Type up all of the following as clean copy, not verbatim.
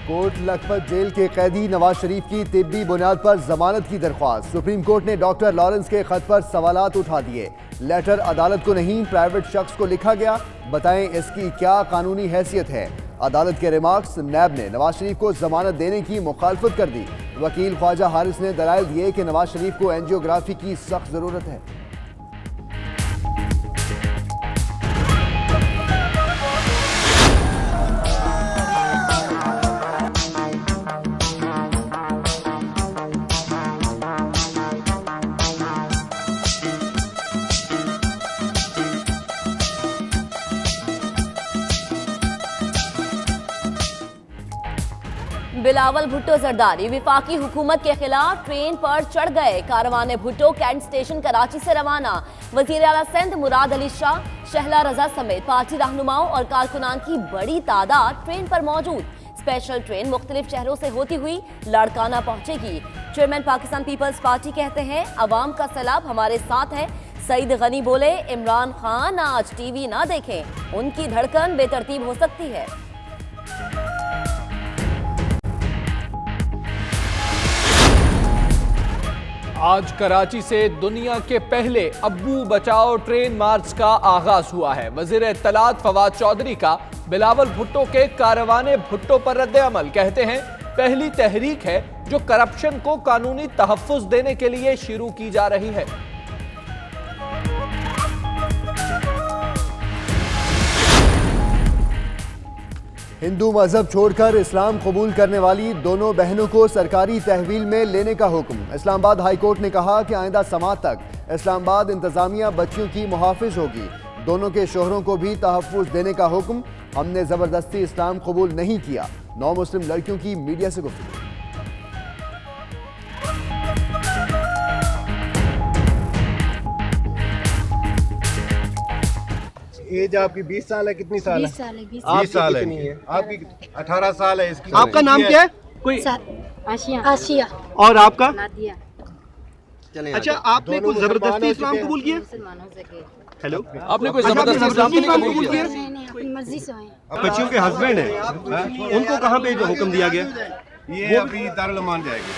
Kot Lakhpat jail کے قیدی نواز شریف کی طبی بنیاد پر ضمانت کی درخواست. سپریم کورٹ نے ڈاکٹر لارنس کے خط پر سوالات اٹھا دیے. لیٹر عدالت کو نہیں پرائیویٹ شخص کو لکھا گیا. بتائیں اس کی کیا قانونی حیثیت ہے. عدالت کے ریمارکس. نیب نے نواز شریف کو ضمانت دینے کی مخالفت کر دی. وکیل خواجہ حارث نے دلائل دیے کہ نواز شریف کو اینجیوگرافی کی سخت ضرورت ہے. بلاول بھٹو زرداری وفاقی حکومت کے خلاف ٹرین پر چڑھ گئے. کاروان بھٹو کینٹ اسٹیشن کراچی سے روانہ. وزیر اعلیٰ سندھ مراد علی شاہ، شہلا رضا سمیت پارٹی رہنماؤں اور کارکنان کی بڑی تعداد ٹرین پر موجود. اسپیشل ٹرین مختلف شہروں سے ہوتی ہوئی لاڑکانہ پہنچے گی. چیئرمین پاکستان پیپلز پارٹی کہتے ہیں عوام کا سیلاب ہمارے ساتھ ہے. سعید غنی بولے عمران خان آج ٹی وی نہ دیکھیں، ان کی دھڑکن بے ترتیب ہو سکتی ہے. آج کراچی سے دنیا کے پہلے ابو بچاؤ ٹرین مارچ کا آغاز ہوا ہے. وزیر اطلاعات فواد چودھری کا بلاول بھٹو کے کاروان بھٹو پر رد عمل. کہتے ہیں پہلی تحریک ہے جو کرپشن کو قانونی تحفظ دینے کے لیے شروع کی جا رہی ہے. ہندو مذہب چھوڑ کر اسلام قبول کرنے والی دونوں بہنوں کو سرکاری تحویل میں لینے کا حکم. اسلام آباد ہائی کورٹ نے کہا کہ آئندہ سماعت تک اسلام آباد انتظامیہ بچیوں کی محافظ ہوگی. دونوں کے شوہروں کو بھی تحفظ دینے کا حکم. ہم نے زبردستی اسلام قبول نہیں کیا. 9 مسلم لڑکیوں کی میڈیا سے گفتگو. ایج آپ کی 20 سال ہے. کتنی سال ہے؟ 20 سال ہے. 20 سال ہے. آپ کی 18 سال ہے. اس کی آپ کا نام کیا ہے؟ کوئی آسیہ. اور آپ کا؟ نادیہ. اچھا آپ نے کوئی زبردستی اسلام قبول کیا؟ مسلمانوں سے کہ ہیلو آپ نے کوئی زبردستی اسلام قبول کیا؟ نہیں اپنی مرضی سے ہوئے. بچیوں کے ہسبینڈ ہیں، ان کو کہاں پہ حکم دیا گیا؟ یہ ابھی دارالمان جائے گی.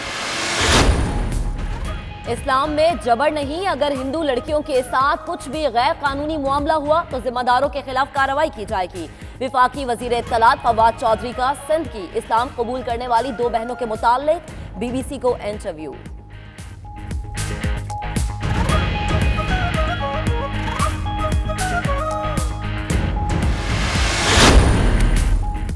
اسلام میں جبر نہیں. اگر ہندو لڑکیوں کے ساتھ کچھ بھی غیر قانونی معاملہ ہوا تو ذمہ داروں کے خلاف کارروائی کی جائے گی. وفاقی وزیر اطلاعات فواد چودھری کا سندھ کی اسلام قبول کرنے والی 2 بہنوں کے متعلق بی بی سی کو انٹرویو.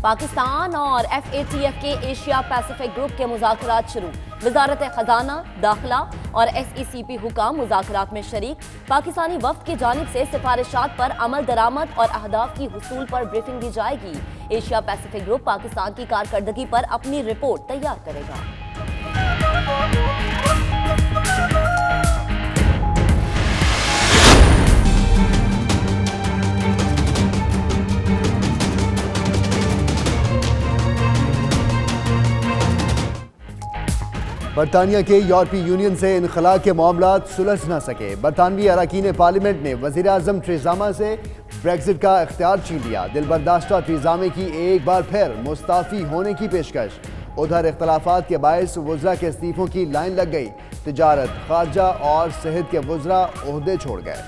پاکستان اور ایف اے ٹی ایف کے ایشیا پیسیفک گروپ کے مذاکرات شروع. وزارت خزانہ، داخلہ اور ایس ای سی پی حکام مذاکرات میں شریک. پاکستانی وفد کی جانب سے سفارشات پر عمل درآمد اور اہداف کی حصول پر بریفنگ دی جائے گی. ایشیا پیسیفک گروپ پاکستان کی کارکردگی پر اپنی رپورٹ تیار کرے گا. برطانیہ کے یورپی یونین سے انخلاء کے معاملات سلجھ نہ سکے. برطانوی اراکین پارلیمنٹ نے وزیر اعظم ٹریزا مے سے بریگزٹ کا اختیار چھین لیا. دلبرداشتہ ٹریزا مے کی ایک بار پھر مستعفی ہونے کی پیشکش. ادھر اختلافات کے باعث وزراء کے استعفوں کی لائن لگ گئی. تجارت، خارجہ اور صحت کے وزراء عہدے چھوڑ گئے.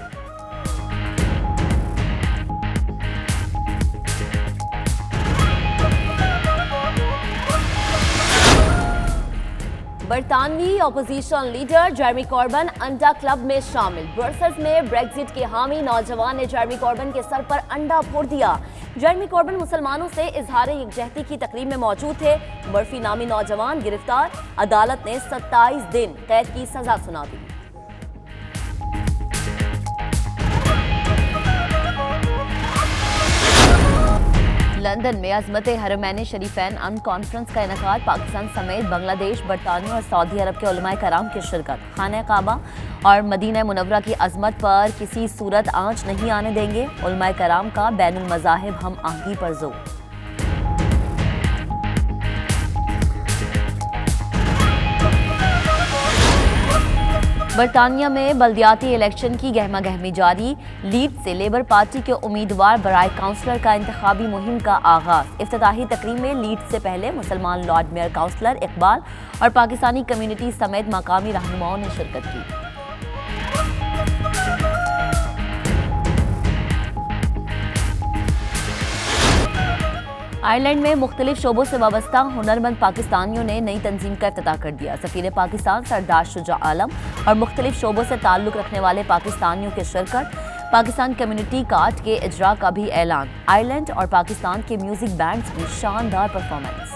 برطانوی اپوزیشن لیڈر جیرمی کوربن انڈا کلب میں شامل. برسلز میں بریگزٹ کے حامی نوجوان نے جیرمی کوربن کے سر پر انڈا پھوڑ دیا. جیرمی کوربن مسلمانوں سے اظہار یکجہتی کی تقریب میں موجود تھے. مرفی نامی نوجوان گرفتار. عدالت نے 27 دن قید کی سزا سنا دی. لندن میں عظمت حرمین شریفین امن کانفرنس کا انعقاد. پاکستان سمیت بنگلہ دیش، برطانیہ اور سعودی عرب کے علماء کرام کی شرکت. خانہ کعبہ اور مدینہ منورہ کی عظمت پر کسی صورت آنچ نہیں آنے دیں گے. علماء کرام کا بین المذاہب ہم آہنگی پر زور. برطانیہ میں بلدیاتی الیکشن کی گہما گہمی جاری، لیڈز سے لیبر پارٹی کے امیدوار برائے کونسلر کا انتخابی مہم کا آغاز۔ افتتاحی تقریب میں لیڈز سے پہلے مسلمان لارڈ میئر کونسلر اقبال اور پاکستانی کمیونٹی سمیت مقامی رہنماؤں نے شرکت کی۔ آئرلینڈ میں مختلف شعبوں سے وابستہ ہنرمند پاکستانیوں نے نئی تنظیم کا افتتاح کر دیا۔ سفیر پاکستان سردار شجاع عالم اور مختلف شعبوں سے تعلق رکھنے والے پاکستانیوں کی شرکت، پاکستان کمیونٹی کارڈ کے اجرا کا بھی اعلان۔ آئرلینڈ اور پاکستان کے میوزک بینڈز کی شاندار پرفارمنس۔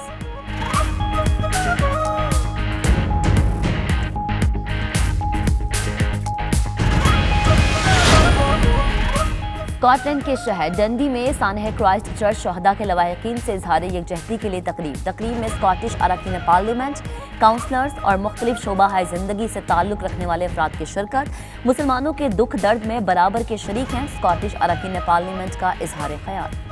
اسکاٹ لینڈ کے شہر ڈنڈی میں سانحہ کرائسٹ چرچ شہداء کے لواحقین سے اظہار یکجہتی کے لیے تقریب میں اسکاٹش اراکین پارلیمنٹ، کاؤنسلرز اور مختلف شعبہ زندگی سے تعلق رکھنے والے افراد کی شرکت۔ مسلمانوں کے دکھ درد میں برابر کے شریک ہیں، اسکاٹش اراکین پارلیمنٹ کا اظہار خیال۔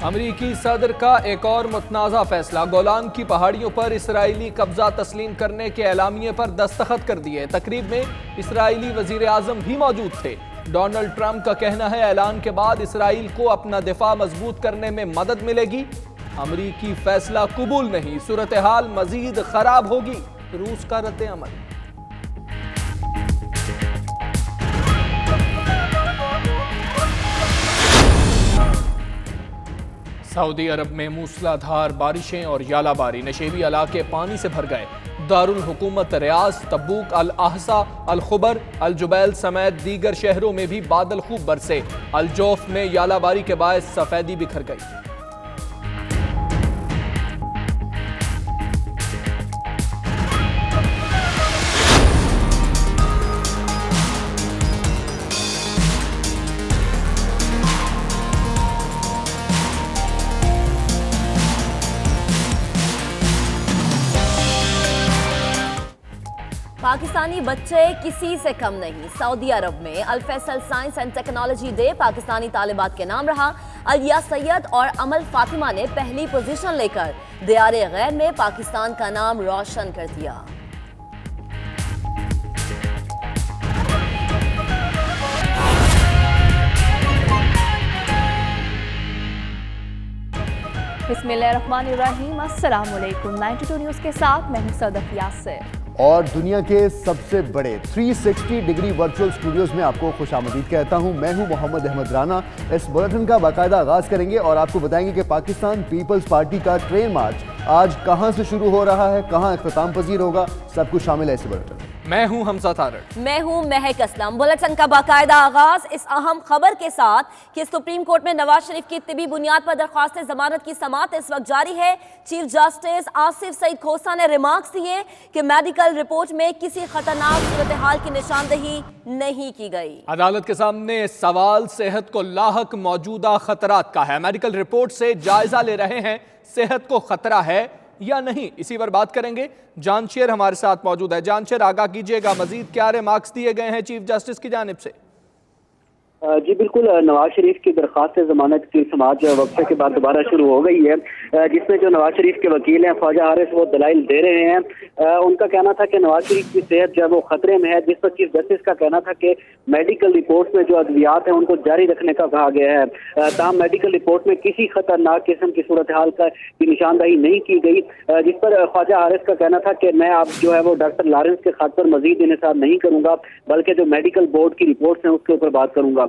امریکی صدر کا ایک اور متنازع فیصلہ، گولان کی پہاڑیوں پر اسرائیلی قبضہ تسلیم کرنے کے اعلامیے پر دستخط کر دیے۔ تقریب میں اسرائیلی وزیر اعظم بھی موجود تھے۔ ڈونلڈ ٹرمپ کا کہنا ہے اعلان کے بعد اسرائیل کو اپنا دفاع مضبوط کرنے میں مدد ملے گی۔ امریکی فیصلہ قبول نہیں، صورتحال مزید خراب ہوگی، روس کا رد عمل۔ سعودی عرب میں موسلا دھار بارشیں اور یالہ باری، نشیبی علاقے پانی سے بھر گئے۔ دارالحکومت ریاض، تبوک، الاحسا، الخبر، الجبیل سمیت دیگر شہروں میں بھی بادل خوب برسے۔ الجوف میں یالہ باری کے باعث سفیدی بکھر گئی۔ پاکستانی بچے کسی سے کم نہیں، سعودی عرب میں al Faisal science and technology day Pakistani طالبات کے نام رہا۔ علیہ سید اور امل فاطمہ نے پہلی پوزیشن لے کر دیار غیر میں پاکستان کا نام روشن کر دیا۔ بسم اللہ الرحمن الرحیم، السلام علیکم۔ 92 نیوز کے ساتھ میں ہوں صدف یاسر اور دنیا کے سب سے بڑے 360 ڈگری ورچوئل اسٹوڈیوز میں آپ کو خوش آمدید کہتا ہوں۔ میں ہوں محمد احمد رانا۔ اس بلیٹن کا باقاعدہ آغاز کریں گے اور آپ کو بتائیں گے کہ پاکستان پیپلز پارٹی کا ٹرین مارچ آج کہاں سے شروع ہو رہا ہے، کہاں اختتام پذیر ہوگا، سب کچھ شامل ہے اس بلیٹن۔ میں ہوں حمزہ تارڑ۔ میں ہوں مہک اسلم۔ بلیٹن کا باقاعدہ آغاز اس اہم خبر کے ساتھ کہ سپریم کورٹ میں نواز شریف کی طبی بنیاد پر درخواست ضمانت کی سماعت اس وقت جاری ہے۔ چیف جسٹس آصف سعید کھوسہ نے ریمارکس دیے کہ میڈیکل رپورٹ میں کسی خطرناک صورتحال کی نشاندہی نہیں کی گئی۔ عدالت کے سامنے سوال صحت کو لاحق موجودہ خطرات کا ہے۔ میڈیکل رپورٹ سے جائزہ لے رہے ہیں، صحت کو خطرہ ہے یا نہیں، اسی پر بات کریں گے۔ جان شیر ہمارے ساتھ موجود ہے۔ جان شیر، آگاہ کیجئے گا، مزید کیا ریمارکس دیے گئے ہیں چیف جسٹس کی جانب سے؟ جی بالکل، نواز شریف کی درخواست ضمانت کی سماعت جو وقفے کے بعد دوبارہ شروع ہو گئی ہے، جس میں جو نواز شریف کے وکیل ہیں خواجہ حارث وہ دلائل دے رہے ہیں۔ ان کا کہنا تھا کہ نواز شریف کی صحت جو ہے وہ خطرے میں ہے، جس پر چیف جسٹس کا کہنا تھا کہ میڈیکل رپورٹ میں جو ادویات ہیں ان کو جاری رکھنے کا کہا گیا ہے، تاہم میڈیکل رپورٹ میں کسی خطرناک قسم کی صورتحال کی نشاندہی نہیں کی گئی، جس پر خواجہ حارث کا کہنا تھا کہ میں اب جو ہے وہ ڈاکٹر لارنس کے خط پر مزید انحصار نہیں کروں گا، بلکہ جو میڈیکل بورڈ کی رپورٹس ہیں اس کے اوپر بات کروں گا۔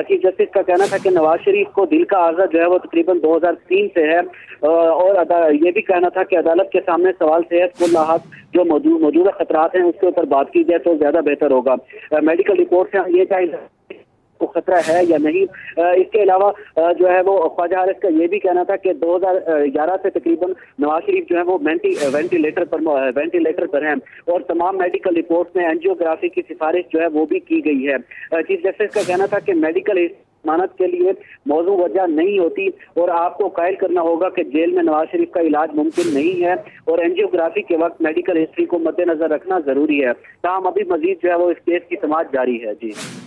چیف جسٹس کا کہنا تھا کہ نواز شریف کو دل کا عارضہ جو ہے وہ تقریباً 2003 سے ہے، اور یہ بھی کہنا تھا کہ عدالت کے سامنے سوال صحت کو لاحق جو موجودہ خطرات ہیں اس کے اوپر بات کی جائے تو زیادہ بہتر ہوگا۔ میڈیکل رپورٹ سے ہم یہ چاہیے کو خطرہ ہے یا نہیں۔ اس کے علاوہ جو ہے وہ خواجہ حارث کا یہ بھی کہنا تھا کہ 2011 سے تقریباً نواز شریف جو ہے وہ وینٹیلیٹر پر ہیں، اور تمام میڈیکل رپورٹ میں اینجیوگرافی کی سفارش جو ہے وہ بھی کی گئی ہے۔ چیف جسٹس کا کہنا تھا کہ میڈیکل ضمانت کے لیے موضوع وجہ نہیں ہوتی، اور آپ کو قائل کرنا ہوگا کہ جیل میں نواز شریف کا علاج ممکن نہیں ہے، اور اینجیوگرافی کے وقت میڈیکل ہسٹری کو مد نظر رکھنا ضروری ہے۔ تاہم ابھی مزید جو ہے وہ اس کیس کی سماعت جاری ہے۔ جی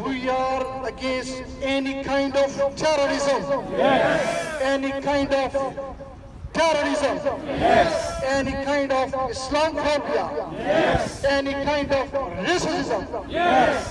We are against any kind of terrorism. Yes. Any kind of terrorism. Yes. Any kind of Islamophobia. Yes. Any kind of racism. Yes.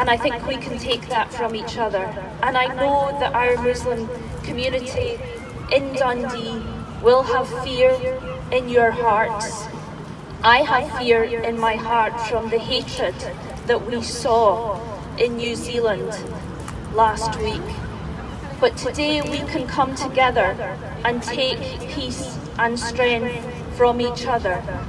And I think we can take that from each other. And I know that our Muslim community in Dundee will have fear in your hearts. I have fear in my heart from the hatred that we saw in New Zealand last week. But today we can come together and take peace and strength from each other.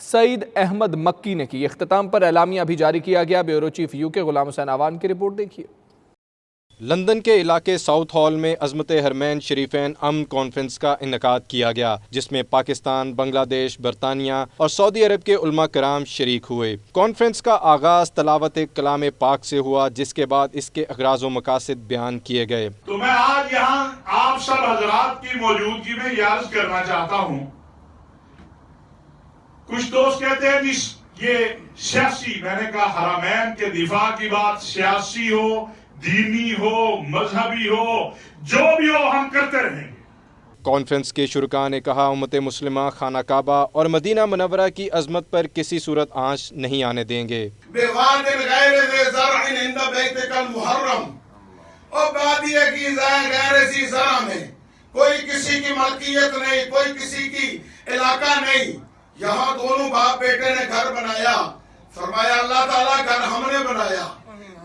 سعید احمد مکی نے کی۔ اختتام پر اعلامیہ بھی جاری کیا گیا۔ Bureau chief UK Ghulam حسین آوان کی رپورٹ دیکھیے۔ لندن کے علاقے ساؤتھ ہال میں عظمت حرمین شریفین امن کانفرنس کا انعقاد کیا گیا، جس میں پاکستان، بنگلہ دیش، برطانیہ اور سعودی عرب کے علماء کرام شریک ہوئے۔ کانفرنس کا آغاز تلاوت کلام پاک سے ہوا، جس کے بعد اس کے اغراض و مقاصد بیان کیے گئے۔ تو میں آج یہاں آپ سب حضرات کی موجودگی میں یہ عرض کرنا چاہتا ہوں، کچھ دوست کہتے ہیں یہ سیاسی، میں نے کہا حرمین کے دفاع کی بات سیاسی ہو، دینی ہو، مذہبی ہو، جو بھی ہو، ہم کرتے رہیں گے۔ کانفرنس کے شرکاء نے کہا امت مسلمہ خانہ کعبہ اور مدینہ منورہ کی عظمت پر کسی صورت آنچ نہیں آنے دیں گے۔ بواد غیر ذی زرع عند بیتک المحرم، اور بادی کی غیر ذی زرع میں کوئی کسی کی ملکیت نہیں، کوئی کسی کی علاقہ نہیں، یہاں دونوں باپ بیٹے نے گھر بنایا، فرمایا اللہ تعالیٰ گھر ہم نے بنایا،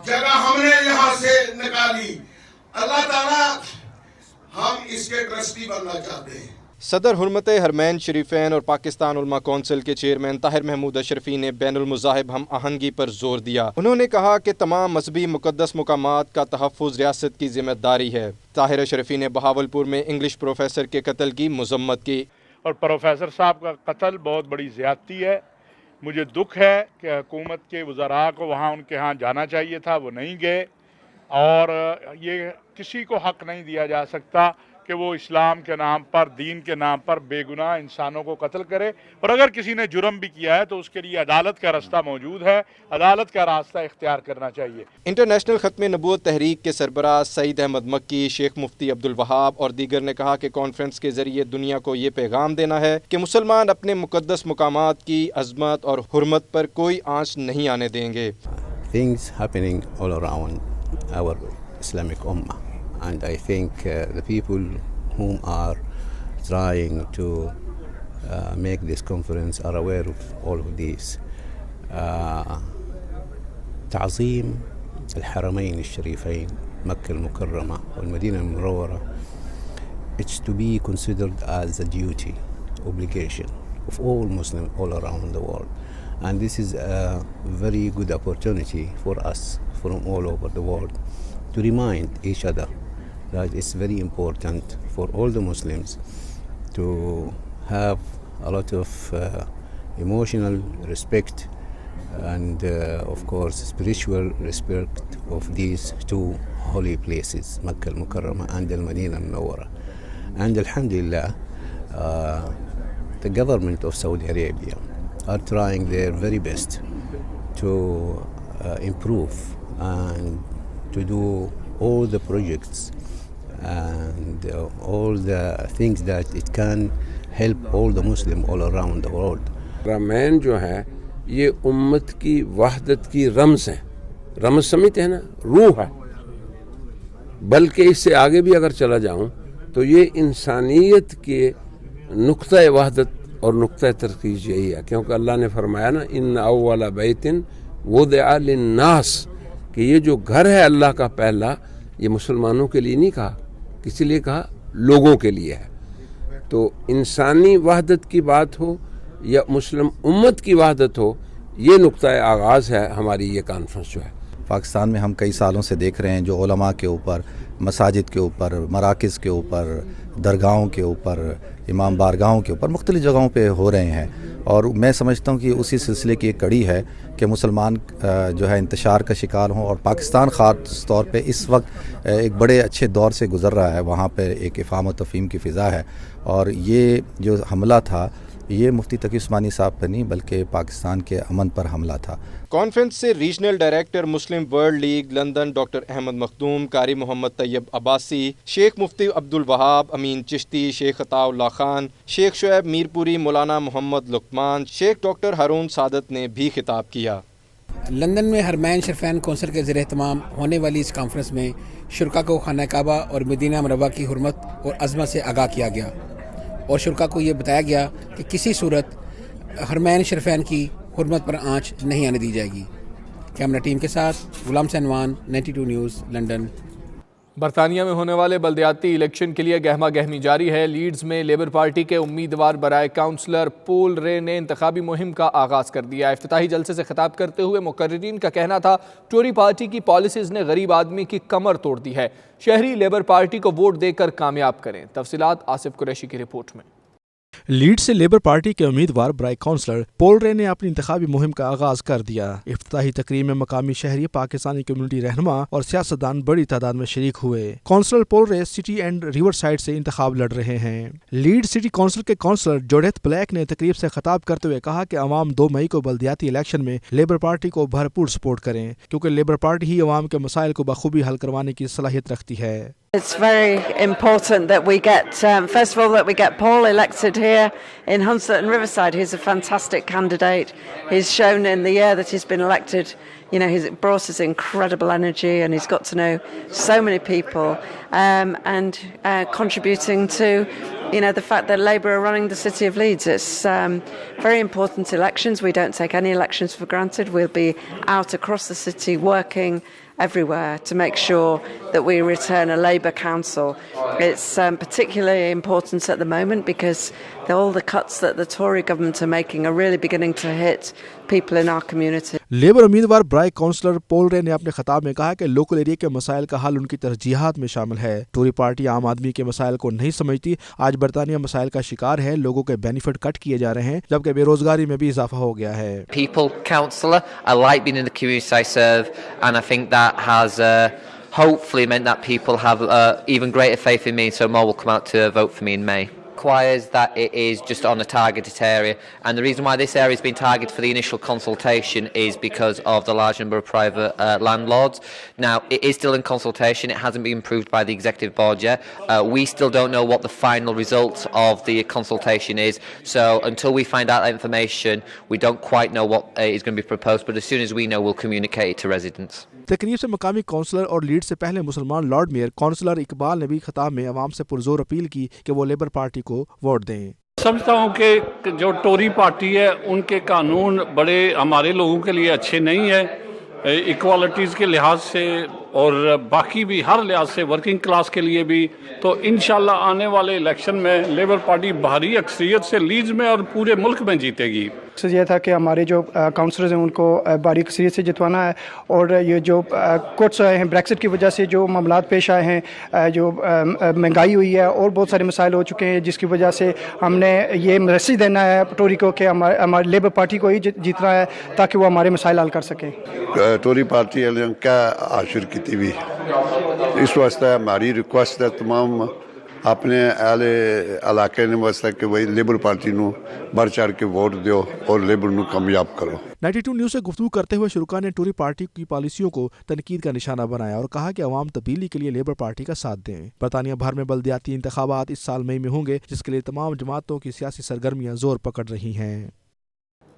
جگہ ہم نے یہاں سے نکالی، اللہ تعالیٰ ہم اس کے ٹرسٹی بننا چاہتے ہیں۔ صدر حرمت حرمین شریفین اور پاکستان علماء کونسل کے چیئرمین طاہر محمود اشرفی نے بین المذاہب ہم آہنگی پر زور دیا۔ انہوں نے کہا کہ تمام مذہبی مقدس مقامات کا تحفظ ریاست کی ذمہ داری ہے۔ طاہر اشرفی نے بہاولپور میں انگلش پروفیسر کے قتل کی مذمت کی۔ اور پروفیسر صاحب کا قتل بہت بڑی زیادتی ہے، مجھے دکھ ہے کہ حکومت کے وزراء کو وہاں ان کے ہاں جانا چاہیے تھا، وہ نہیں گئے، اور یہ کسی کو حق نہیں دیا جا سکتا کہ وہ اسلام کے نام پر، دین کے نام پر بے گناہ انسانوں کو قتل کرے، اور اگر کسی نے جرم بھی کیا ہے تو اس کے لیے عدالت کا راستہ موجود ہے، عدالت کا راستہ اختیار کرنا چاہیے۔ انٹرنیشنل ختم نبوت تحریک کے سربراہ سعید احمد مکی، شیخ مفتی عبدالوہاب اور دیگر نے کہا کہ کانفرنس کے ذریعے دنیا کو یہ پیغام دینا ہے کہ مسلمان اپنے مقدس مقامات کی عظمت اور حرمت پر کوئی آنچ نہیں آنے دیں گے۔ Things happening all around our Islamic Ummah. And I think the people whom are trying to make this conference are aware of all of these. تعظيم الحرمين الشريفين مكة المكرمة والمدينة المنورة, it's to be considered as a duty, obligation of all Muslims all around the world. And this is a very good opportunity for us from all over the world to remind each other that it's very important for all the Muslims to have a lot of emotional respect and of course spiritual respect of these two holy places, Makkah al-Mukarramah and al-Madinah al-Munawwarah. And alhamdulillah, the government of Saudi Arabia are trying their very best to improve and to do all the projects and all the things that it can help all the Muslims all around the world. حرمین جو ہے یہ امت کی وحدت کی رمز ہے، رمز سمجھتے ہیں نا، روح ہے، بلکہ اس سے آگے بھی اگر چلا جاؤں تو یہ انسانیت کے نقطۂ وحدت اور نقطۂ ترکیز یہی ہے، کیونکہ اللہ نے فرمایا نا ان اول بیت وضع للناس، کہ یہ جو گھر ہے اللہ کا پہلا، یہ مسلمانوں کے لیے نہیں کہا، کسی لیے کہا، لوگوں کے لیے ہے۔ تو انسانی وحدت کی بات ہو یا مسلم امت کی وحدت ہو، یہ نقطۂ آغاز ہے ہماری یہ کانفرنس جو ہے۔ پاکستان میں ہم کئی سالوں سے دیکھ رہے ہیں جو علماء کے اوپر، مساجد کے اوپر، مراکز کے اوپر، درگاہوں کے اوپر، امام بارگاہوں کے اوپر مختلف جگہوں پہ ہو رہے ہیں، اور میں سمجھتا ہوں کہ اسی سلسلے کی ایک کڑی ہے کہ مسلمان جو ہے انتشار کا شکار ہوں، اور پاکستان خاص طور پہ اس وقت ایک بڑے اچھے دور سے گزر رہا ہے، وہاں پہ ایک افہام و تفہیم کی فضا ہے، اور یہ جو حملہ تھا یہ مفتی تقی عثمانی صاحب پر نہیں بلکہ پاکستان کے امن پر حملہ تھا۔ کانفرنس سے regional director Muslim World League London doctor Ahmed Makhdoom, Qari Muhammad طیب عباسی، شیخ مفتی عبدالوہاب امین چشتی، شیخ عطا اللہ خان، شیخ شعیب میرپوری، مولانا محمد لقمان، شیخ ڈاکٹر ہارون سعادت نے بھی خطاب کیا۔ لندن میں حرمین شریفین کونسل کے زیر اہتمام ہونے والی اس کانفرنس میں شرکا کو خانہ کعبہ اور مدینہ منورہ کی حرمت اور عظمت سے آگاہ کیا گیا، اور شرکا کو یہ بتایا گیا کہ کسی صورت حرمین شریفین کی حرمت پر آنچ نہیں آنے دی جائے گی۔ کیمرہ ٹیم کے ساتھ غلام حسین آوان، 92 نیوز، لندن۔ برطانیہ میں ہونے والے بلدیاتی الیکشن کے لیے گہما گہمی جاری ہے۔ لیڈز میں لیبر پارٹی کے امیدوار برائے کاؤنسلر پول رے نے انتخابی مہم کا آغاز کر دیا۔ افتتاحی جلسے سے خطاب کرتے ہوئے مقررین کا کہنا تھا ٹوری پارٹی کی پالیسیز نے غریب آدمی کی کمر توڑ دی ہے، شہری لیبر پارٹی کو ووٹ دے کر کامیاب کریں۔ تفصیلات آصف قریشی کی رپورٹ میں۔ لیڈ سے لیبر پارٹی کے امیدوار برائے کاؤنسلر پول رے نے اپنی انتخابی مہم کا آغاز کر دیا۔ افتتاحی تقریب میں مقامی شہری، پاکستانی کمیونٹی رہنما اور سیاستدان بڑی تعداد میں شریک ہوئے۔ کاؤنسلر پول رے سٹی اینڈ ریور سائڈ سے انتخاب لڑ رہے ہیں۔ لیڈ سٹی کونسل کے کاؤنسلر جوڈیتھ بلیک نے تقریب سے خطاب کرتے ہوئے کہا کہ عوام 2 مئی کو بلدیاتی الیکشن میں لیبر پارٹی کو بھرپور سپورٹ کریں، کیونکہ لیبر پارٹی ہی عوام کے مسائل کو بخوبی حل کروانے کی صلاحیت رکھتی ہے۔ It's very important that we get, first of all, that we get Paul elected here in Hunslet and Riverside. He's a fantastic candidate. He's shown in the year that he's been elected, you know, he's brought us incredible energy and he's got to know so many people and contributing to, you know, the fact that Labour are running the city of Leeds. It's very important elections. We don't take any elections for granted. We'll be out across the city working everywhere to make sure that we return a Labour council. It's particularly important at the moment because all the cuts that the Tory government are making are really beginning to hit people in our community. Labour امیدوار برائے counsellor پول رے نے اپنے خطاب میں کہا کہ local area کے مسائل کا حل ان کی ترجیحات میں شامل ہے۔ ٹوری پارٹی عام آدمی کے مسائل کو نہیں سمجھتی۔ آج برطانیہ مسائل کا شکار ہے، لوگوں کے بینیفٹ کٹ کیے جا رہے ہیں، جبکہ بے روزگاری میں بھی اضافہ ہو گیا ہے۔ People councillor, I like being in the community I serve, and I think that has hopefully meant that people have even greater faith in me, so more will come out to vote for me in May. Requires that it is just on a targeted area, and the reason why this area has been targeted for the initial consultation is because of the large number of private landlords. Now it is still in consultation, it hasn't been approved by the executive board yet. We still don't know what the final result of the consultation is, so until we find out that information we don't quite know what is going to be proposed, but as soon as we know we'll communicate it to residents. تقریب سے مقامی counsellor اور lead سے پہلے مسلمان lord mayor counsellor Iqbal نے بھی خطاب میں عوام سے پرزور اپیل کی کہ وہ لیبر پارٹی کو ووٹ دیں۔ سمجھتا ہوں کہ جو ٹوری پارٹی ہے ان کے قانون بڑے ہمارے لوگوں کے لیے اچھے نہیں ہیں، ایکوالٹیز کے لحاظ سے اور باقی بھی ہر لحاظ سے، ورکنگ کلاس کے لیے بھی۔ تو انشاءاللہ آنے والے الیکشن میں لیبر پارٹی بھاری اکثریت سے لیڈز میں اور پورے ملک میں جیتے گی۔ مقصد یہ تھا کہ ہمارے جو کاؤنسلرز ہیں ان کو بھاری اکثریت سے جتوانا ہے، اور یہ جو کوٹس آئے ہیں بریکسٹ کی وجہ سے جو معاملات پیش آئے ہیں، جو مہنگائی ہوئی ہے اور بہت سارے مسائل ہو چکے ہیں، جس کی وجہ سے ہم نے یہ میسیج دینا ہے ٹوری کو کہ ہمارے لیبر پارٹی کو ہی جیتنا ہے تاکہ وہ ہمارے مسائل حل کر سکیں۔ ٹوری پارٹی کا عاشر کی ٹی وی، اس واسطے ہماری ریکویسٹ ہے تمام اپنے اہل علاقے نے واسطے کہ وہی لیبر پارٹی نو بڑھ چڑھ کے ووٹ دیو اور لیبر نو کامیاب کرو۔ 92 نیوز سے گفتگو کرتے ہوئے شرکا نے ٹوری پارٹی کی پالیسیوں کو تنقید کا نشانہ بنایا اور کہا کہ عوام تبدیلی کے لیے لیبر پارٹی کا ساتھ دیں۔ برطانیہ بھر میں بلدیاتی انتخابات اس سال مئی میں ہوں گے، جس کے لیے تمام جماعتوں کی سیاسی سرگرمیاں زور پکڑ رہی ہیں۔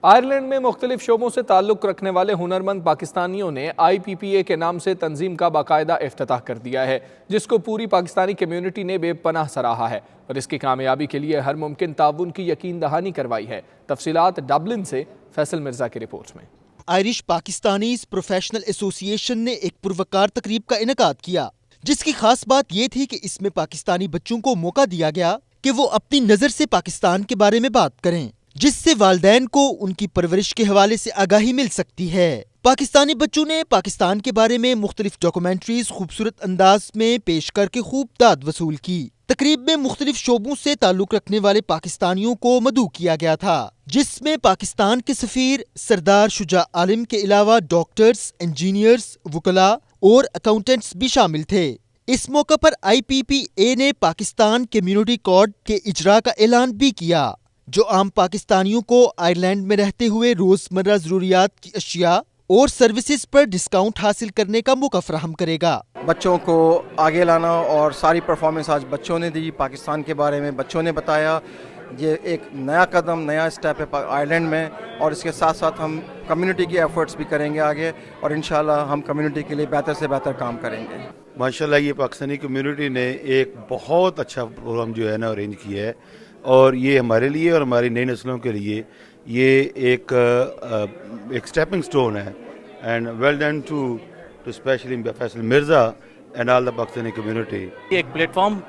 آئرلینڈ میں مختلف شعبوں سے تعلق رکھنے والے ہنرمند پاکستانیوں نے IPPA کے نام سے تنظیم کا باقاعدہ افتتاح کر دیا ہے، جس کو پوری پاکستانی کمیونٹی نے بے پناہ سراہا ہے اور اس کی کامیابی کے لیے ہر ممکن تعاون کی یقین دہانی کروائی ہے۔ تفصیلات ڈبلن سے فیصل مرزا کی رپورٹ میں۔ آئرش پاکستانیز پروفیشنل ایسوسی ایشن نے ایک پروقار تقریب کا انعقاد کیا، جس کی خاص بات یہ تھی کہ اس میں پاکستانی بچوں کو موقع دیا گیا کہ وہ اپنی نظر سے پاکستان کے بارے میں بات کریں، جس سے والدین کو ان کی پرورش کے حوالے سے آگاہی مل سکتی ہے۔ پاکستانی بچوں نے پاکستان کے بارے میں مختلف ڈاکومنٹریز خوبصورت انداز میں پیش کر کے خوب داد وصول کی۔ تقریب میں مختلف شعبوں سے تعلق رکھنے والے پاکستانیوں کو مدعو کیا گیا تھا، جس میں پاکستان کے سفیر سردار شجاع عالم کے علاوہ ڈاکٹرز، انجینئرز، وکلاء اور اکاؤنٹنٹس بھی شامل تھے۔ اس موقع پر IPPA نے پاکستان کمیونٹی کوڈ کے اجرا کا اعلان بھی کیا، جو عام پاکستانیوں کو آئرلینڈ میں رہتے ہوئے روزمرہ ضروریات کی اشیاء اور سروسز پر ڈسکاؤنٹ حاصل کرنے کا موقع فراہم کرے گا۔ بچوں کو آگے لانا اور ساری پرفارمنس آج بچوں نے دی، پاکستان کے بارے میں بچوں نے بتایا۔ یہ ایک نیا قدم، نیا اسٹیپ ہے آئرلینڈ میں، اور اس کے ساتھ ساتھ ہم کمیونٹی کی ایفرٹس بھی کریں گے آگے، اور انشاءاللہ ہم کمیونٹی کے لیے بہتر سے بہتر کام کریں گے۔ ماشاءاللہ یہ پاکستانی کمیونٹی نے ایک بہت اچھا پروگرام جو ہے نا ارینج کیا ہے، اور یہ ہمارے لیے اور ہماری نئی نسلوں کے لیے یہ ایک اسٹیپنگ سٹون ہے، and well done to specially Faisal Mirza and all the Pakistani community. ایک پلیٹ فارم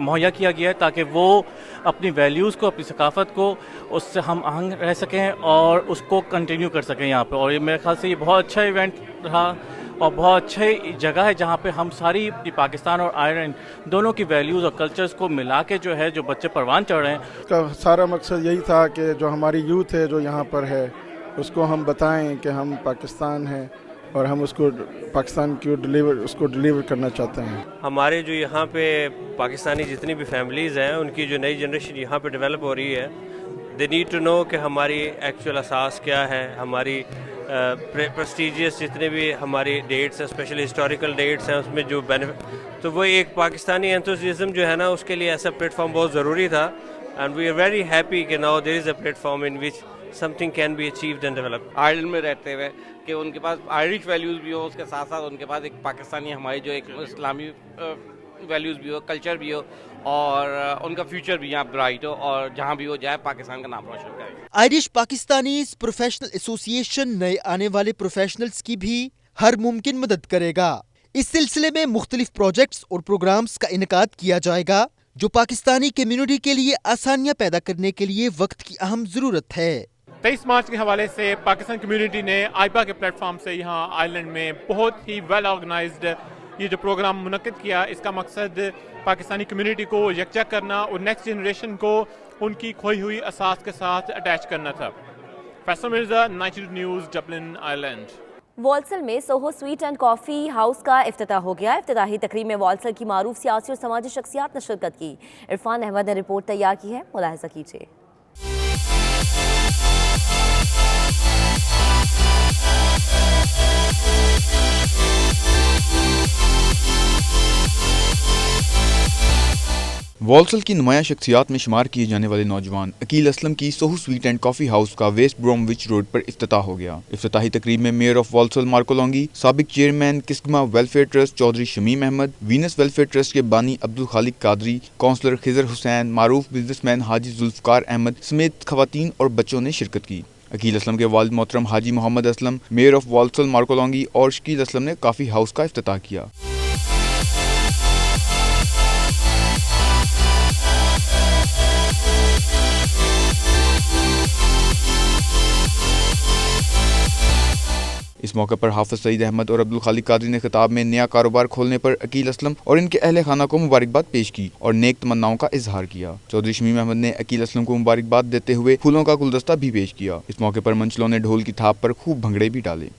مہیا کیا گیا ہے تاکہ وہ اپنی ویلیوز کو، اپنی ثقافت کو اس سے ہم آہنگ رہ سکیں اور اس کو کنٹینیو کر سکیں یہاں پہ. اور یہ میرے خیال سے یہ بہت اچھا ایونٹ رہا اور بہت اچھی جگہ ہے جہاں پہ ہم ساری پاکستان اور آئرلینڈ دونوں کی ویلیوز اور کلچرز کو ملا کے جو ہے جو بچے پروان چڑھ رہے ہیں. اس کا سارا مقصد یہی تھا کہ جو ہماری یوتھ ہے جو یہاں پر ہے اس کو ہم بتائیں کہ ہم پاکستان ہیں اور ہم اس کو پاکستان کی ڈیلیور کرنا چاہتے ہیں. ہمارے جو یہاں پہ پاکستانی جتنی بھی فیملیز ہیں ان کی جو نئی جنریشن یہاں پہ ڈیولپ ہو رہی ہے، دے نیڈ ٹو نو کہ ہماری ایکچوئل اساس کیا ہے، ہماری پریسٹیجیس جتنے بھی ہماری ڈیٹس ہیں، اسپیشلی ہسٹوریکل ڈیٹس ہیں، اس میں جو بینیفٹ، تو وہ ایک پاکستانی انتھوزیزم جو ہے نا اس کے لیے ایسا پلیٹ فارم بہت ضروری تھا. And we are very happy کہ now there is a platform in which something can be achieved and developed. Ireland میں رہتے ہوئے کہ ان کے پاس آئرش ویلیوز بھی ہو، اس کے ساتھ ساتھ ان کے پاس ایک پاکستانی ہماری جو ایک اسلامی ویلیوز بھی ہو، کلچر بھی ہو، اور ان کا فیوچر بھی یہاں برائٹ ہو اور جہاں بھی وہ جائے پاکستان کا نام روشن کرے. آئرش پاکستانیز پروفیشنل ایسوسی ایشن نئے آنے والے پروفیشنلز کی بھی ہر ممکن مدد کرے گا. اس سلسلے میں مختلف پروجیکٹس اور پروگرامز کا انعقاد کیا جائے گا جو پاکستانی کمیونٹی کے لیے آسانیاں پیدا کرنے کے لیے وقت کی اہم ضرورت ہے. 23 مارچ کے حوالے سے پاکستان کمیونٹی نے آئپا کے پلیٹ فارم سے یہاں آئرلینڈ میں بہت ہی ویل آرگنائزڈ یہ جو پروگرام منعقد کیا. اس کا مقصد پاکستانی کمیونٹی کو یکجا کرنا اور نیکسٹ جنریشن کو ان کی کھوئی ہوئی اساس کے ساتھ اٹیچ کرنا تھا. Faisal Mirza, 92 news, Dublin, Ireland. Walsall میں Soho Sweet and coffee house کا افتتاح ہو گیا. افتتاحی تقریب میں والسل کی معروف سیاسی اور سماجی شخصیات نے شرکت کی. عرفان احمد نے رپورٹ تیار کی ہے، ملاحظہ کیجیے. والسل کی نمایاں شخصیات میں شمار کیے جانے والے نوجوان عقیل اسلم کی Soho Sweet and coffee house کا ویسٹ بروموچ روڈ پر افتتاح ہو گیا. افتتاحی تقریب میں mayor of Walsall Marco Longhi, سابق چیئرمین کسکما ویلفیئر ٹرسٹ چودھری شمیم احمد، وینس ویلفیئر ٹرسٹ کے بانی عبدالخالق قادری، کونسلر خضر حسین، معروف بزنس مین حاجی ذوالفقار احمد سمیت خواتین اور بچوں نے شرکت کی. عقیل اسلم کے والد محترم حاجی محمد Aslam, mayor of Walsall Marco lungi اور شکیل اسلم نے کافی ہاؤس کا افتتاح کیا. اس موقع پر حافظ سعید احمد اور عبدالخالق قادری نے خطاب میں نیا کاروبار کھولنے پر عقیل اسلم اور ان کے اہل خانہ کو مبارکباد پیش کی اور نیک تمناؤں کا اظہار کیا. چودھری شمیم احمد نے عقیل اسلم کو مبارکباد دیتے ہوئے پھولوں کا گلدستہ بھی پیش کیا. اس موقع پر منچلوں نے ڈھول کی تھاپ پر خوب بھنگڑے بھی ڈالے.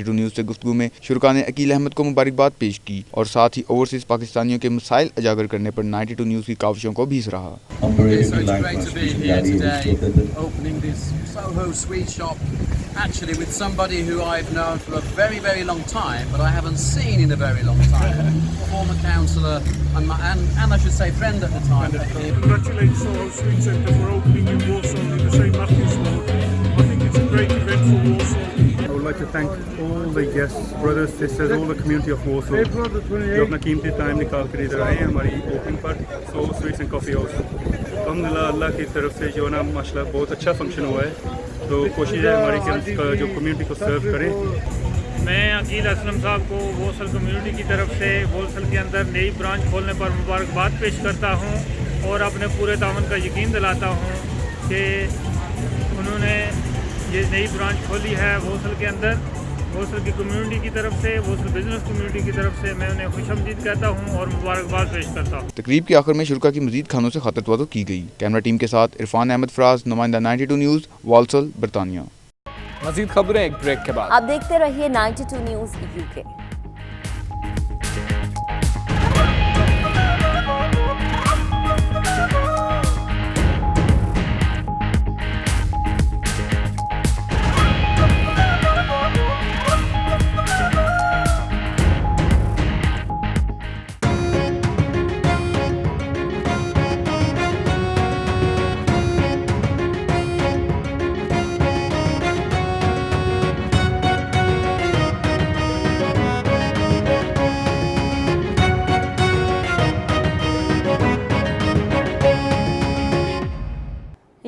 نیوز سے گفتگو میں شرکا نے عقیل احمد کو مبارکباد پیش کی اور ساتھ ہی اوورسیز پاکستانیوں کے مسائل اجاگر کرنے پر 92 نیوز کی کاوشوں کو بھی سراہا. Actually with somebody who I've known for a very, very long time, but I haven't seen in a very long time. Former councillor and I should say friend at the time. Congratulate Soho Sweet Centre for opening in Walsall in the St Matthew's Ward. I think it's a great event for Walsall. I would like to thank all the guests, brothers, sisters, all the community of Walsall جو اپنا قیمتی time نکال کر ادھر آئے ہیں ہماری opening پر Soho Sweets and coffee house. الحمدللہ اللہ کی طرف سے جو ہے نا ماشاءاللہ بہت اچھا فنکشن ہوا ہے. تو کوشش ہے ہماری کہ ہم جو کمیونٹی کو سرو کریں. میں عقیل اسلم صاحب کو والسل کمیونٹی کی طرف سے والسل کے اندر نئی برانچ کھولنے پر مبارکباد پیش کرتا ہوں اور اپنے پورے تعاون کا یقین دلاتا ہوں کہ انہوں نے یہ نئی برانچ کھولی ہے والسل کے اندر. والسل کی کمیونٹی کی طرف سے، والسل بزنس کمیونٹی کی طرف سے میں انہیں خوش آمدید کہتا ہوں اور مبارکباد پیش کرتا ہوں. تقریب کے آخر میں شرکا کی مزید کھانوں سے خاطر تواضع کی گئی. کیمرہ ٹیم کے ساتھ عرفان احمد فراز، نمائندہ 92 نیوز، والسل، برطانیہ. مزید خبریں ایک بریک کے بعد. آپ دیکھتے رہیے 92 news UK.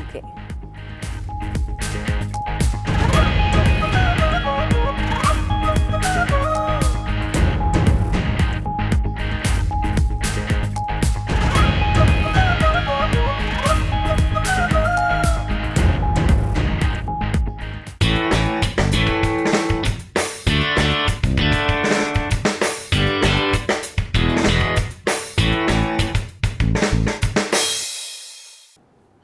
UK।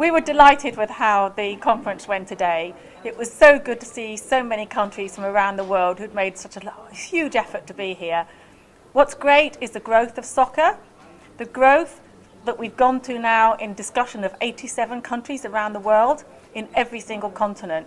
We were delighted with how the conference went today. It was so good to see so many countries from around the world who'd made such a huge effort to be here. What's great is the growth of soccer, the growth that we've gone to now in discussion of 87 countries around the world in every single continent.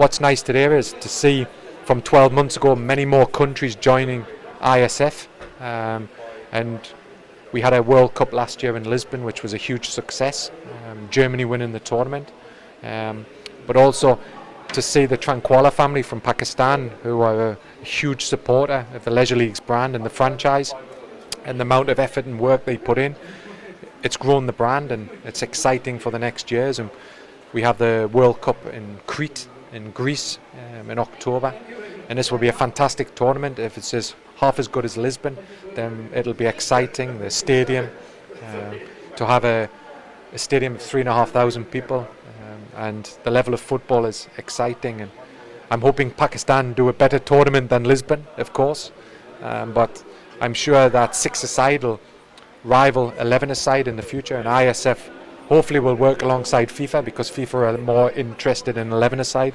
What's nice today is to see from 12 months ago many more countries joining ISF, and we had a World Cup last year in Lisbon, which was a huge success. Germany winning the tournament, but also to see the Tranquala family from Pakistan, who are a huge supporter of the Leisure League's brand and the franchise, and the amount of effort and work they put in. It's grown the brand, and it's exciting for the next years. And we have the World Cup in Crete, in Greece, in October, and this will be a fantastic tournament. If it's half as good as Lisbon, then it'll be exciting. The stadium, to have a stadium of 3,500 people, and the level of football is exciting, and I'm hoping Pakistan do a better tournament than Lisbon, of course, but I'm sure that 6-a-side will rival 11-a-side in the future, and ISF hopefully will work alongside FIFA because FIFA are more interested in 11-a-side.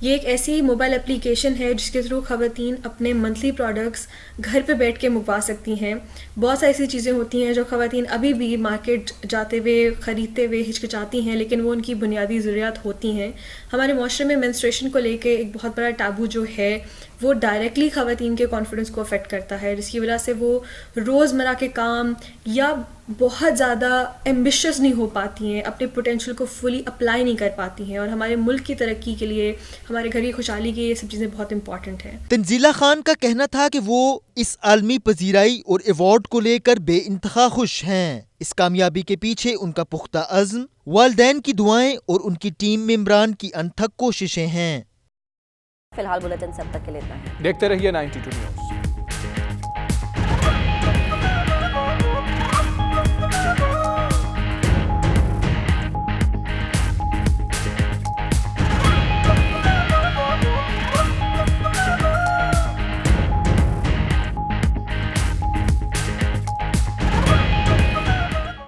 یہ ایک ایسی mobile application ہے جس کے through خواتین اپنے monthly products گھر پہ بیٹھ کے منگوا سکتی ہیں. بہت ساری ایسی چیزیں ہوتی ہیں جو خواتین ابھی بھی مارکیٹ جاتے ہوئے خریدتے ہوئے ہچکچاتی ہیں، لیکن وہ ان کی بنیادی ضروریات ہوتی ہیں. ہمارے معاشرے میں مینسٹریشن کو لے کے ایک بہت بڑا ٹابو جو ہے وہ ڈائریکٹلی خواتین کے کانفیڈنس کو افیکٹ کرتا ہے، جس کی وجہ سے وہ روزمرہ کے کام یا بہت زیادہ ایمبیشیس نہیں ہو پاتی ہیں، اپنے پوٹینشیل کو فلی اپلائی نہیں کر پاتی ہیں. اور ہمارے ملک کی ترقی کے لیے، ہمارے گھر کی خوشحالی کے لیے یہ سب چیزیں بہت امپورٹنٹ ہیں. تنزیلہ خان کا کہنا تھا کہ وہ اس عالمی پذیرائی اور ایوارڈ کو لے کر بے انتہا خوش ہیں. اس کامیابی کے پیچھے ان کا پختہ عزم، والدین کی دعائیں اور ان کی ٹیم ممبران کی انتھک کوششیں ہیں. فی الحال بلیٹن سب تک کے لیے اتنا ہے. دیکھتے رہیے 92 نیوز.